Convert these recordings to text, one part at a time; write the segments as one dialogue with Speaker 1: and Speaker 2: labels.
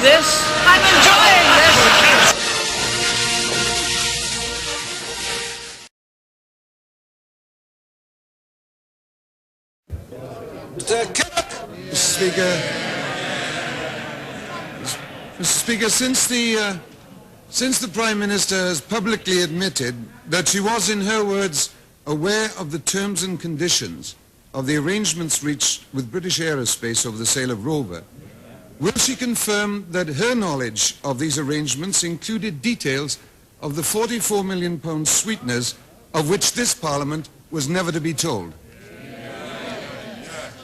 Speaker 1: this. I'm enjoying this.
Speaker 2: Mr. Kinnock. Mr. Speaker, since the Prime Minister has publicly admitted that she was, in her words, aware of the terms and conditions of the arrangements reached with British Aerospace over the sale of Rover, will she confirm that her knowledge of these arrangements included details of the £44 million sweeteners of which this Parliament was never to be told?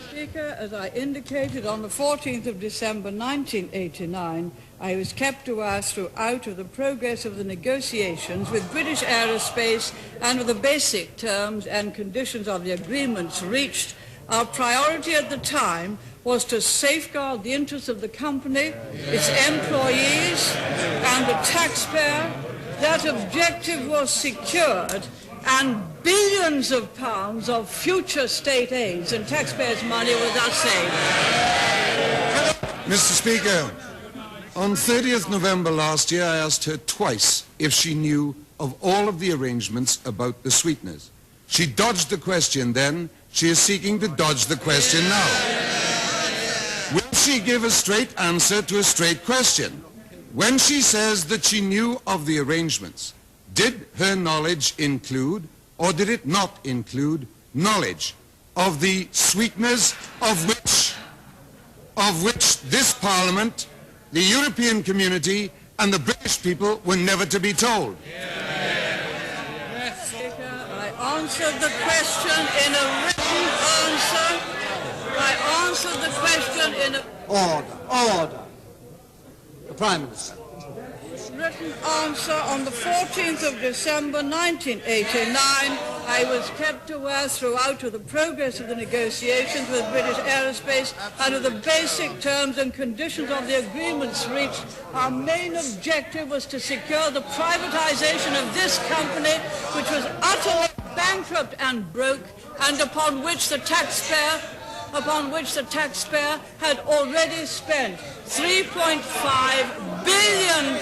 Speaker 3: Speaker, as I indicated on the 14th of December 1989, I was kept aware throughout of the progress of the negotiations with British Aerospace and of the basic terms and conditions of the agreements reached. Our priority at the time was to safeguard the interests of the company, its employees, and the taxpayer. That objective was secured, and billions of pounds of future state aids and taxpayers' money was thus saved.
Speaker 2: Mr. Speaker, on 30th November last year, I asked her twice if she knew of all of the arrangements about the sweeteners. She dodged the question then. She is seeking to dodge the question now. Will she give a straight answer to a straight question? When she says that she knew of the arrangements, did her knowledge include, or did it not include, knowledge of the sweeteners of which this Parliament, the European community, and the British people were never to be told?
Speaker 3: Speaker, I answered the question in a written answer. I answered the question in a...
Speaker 4: Order. The Prime Minister.
Speaker 3: Written answer on the 14th of December 1989. I was kept aware throughout of the progress of the negotiations with British Aerospace and of the basic terms and conditions of the agreements reached. Our main objective was to secure the privatization of this company, which was utterly bankrupt and broke, and upon which the taxpayer had already spent £3.5 billion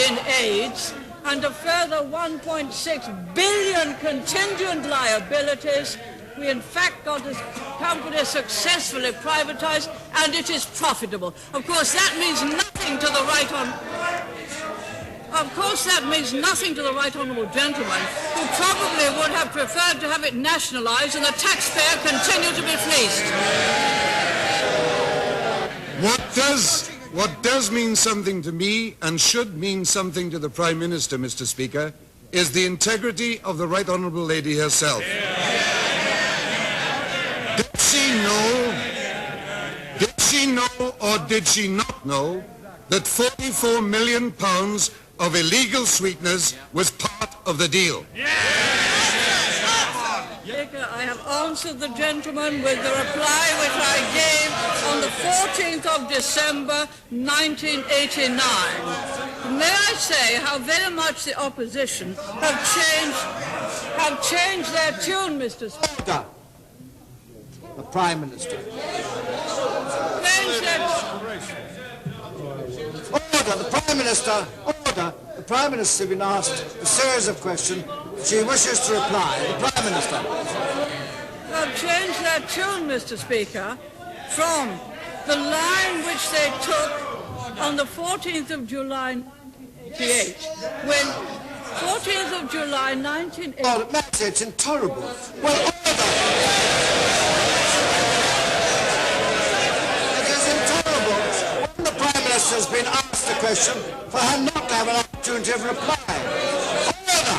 Speaker 3: in aids and a further £1.6 billion contingent liabilities. We in fact got this company successfully privatized, and it is profitable. Of course, that means nothing to the right honourable gentleman, who probably would have preferred to have it nationalised and the taxpayer continue to be fleeced.
Speaker 2: What does mean something to me and should mean something to the Prime Minister, Mr. Speaker, is the integrity of the Right Honourable Lady herself. Did she know or did she not know that £44 million of illegal sweeteners was part of the deal?
Speaker 3: Speaker, I have answered the gentleman with the reply which I gave on the 14th of December 1989. May I say how very much the opposition have changed their tune, Mr. Speaker.
Speaker 4: Order. The Prime Minister. Order. The Prime Minister. Order. The Prime Minister has been asked a series of questions. She wishes to reply. The Prime Minister.
Speaker 3: Have changed their tune, Mr. Speaker, from the line which they took on the 14th of July 1988, when 14th of July 1988...
Speaker 4: Oh, Maxie, it's intolerable. Well, order! It is intolerable when the Prime Minister has been asked a question for her not to have an opportunity of reply. Order!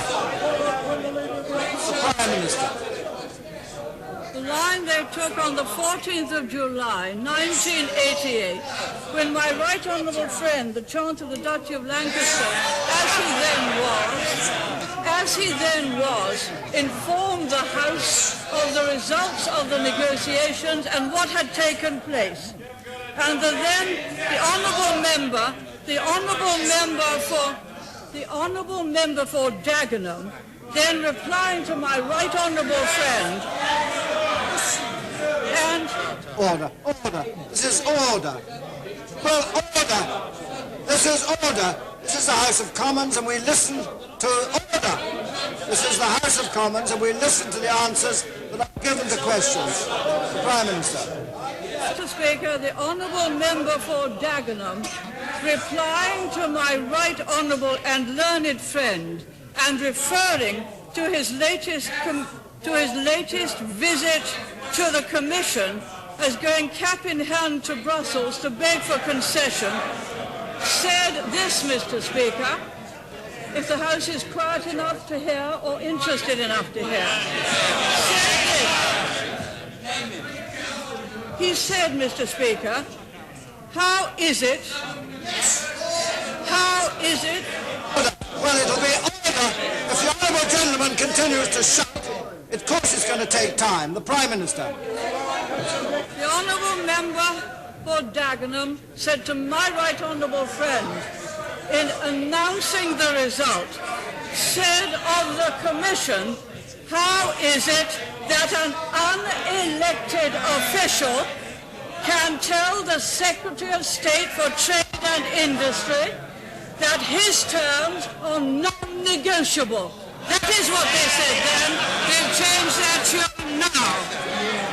Speaker 4: Prime Minister.
Speaker 3: The line they took on the 14th of July 1988, when my right honourable friend, the Chancellor of the Duchy of Lancaster, as he then was, informed the House of the results of the negotiations and what had taken place. And the honourable member for Dagenham, then replying to my right honourable friend, and...
Speaker 4: Order. This is order. Well, order. This is order. This is the House of Commons and we listen to order. This is the House of Commons and we listen to the answers that are given to questions. The Prime Minister.
Speaker 3: Mr. Speaker, the Honourable Member for Dagenham, replying to my right honourable and learned friend and referring to his latest visit to the Commission as going cap in hand to Brussels to beg for concession, said this, Mr. Speaker, if the House is quiet enough to hear or interested enough to hear. He said, Mr. Speaker, how is it?
Speaker 4: Well, it'll be order. If the honourable gentleman continues to shout, of course it's going to take time. The Prime Minister.
Speaker 3: The Honourable Member for Dagenham said to my right honourable friend, in announcing the result, said of the Commission, how is it that an unelected official can tell the Secretary of State for Trade and Industry that his terms are non-negotiable? That is what they said then. They've changed their tune now.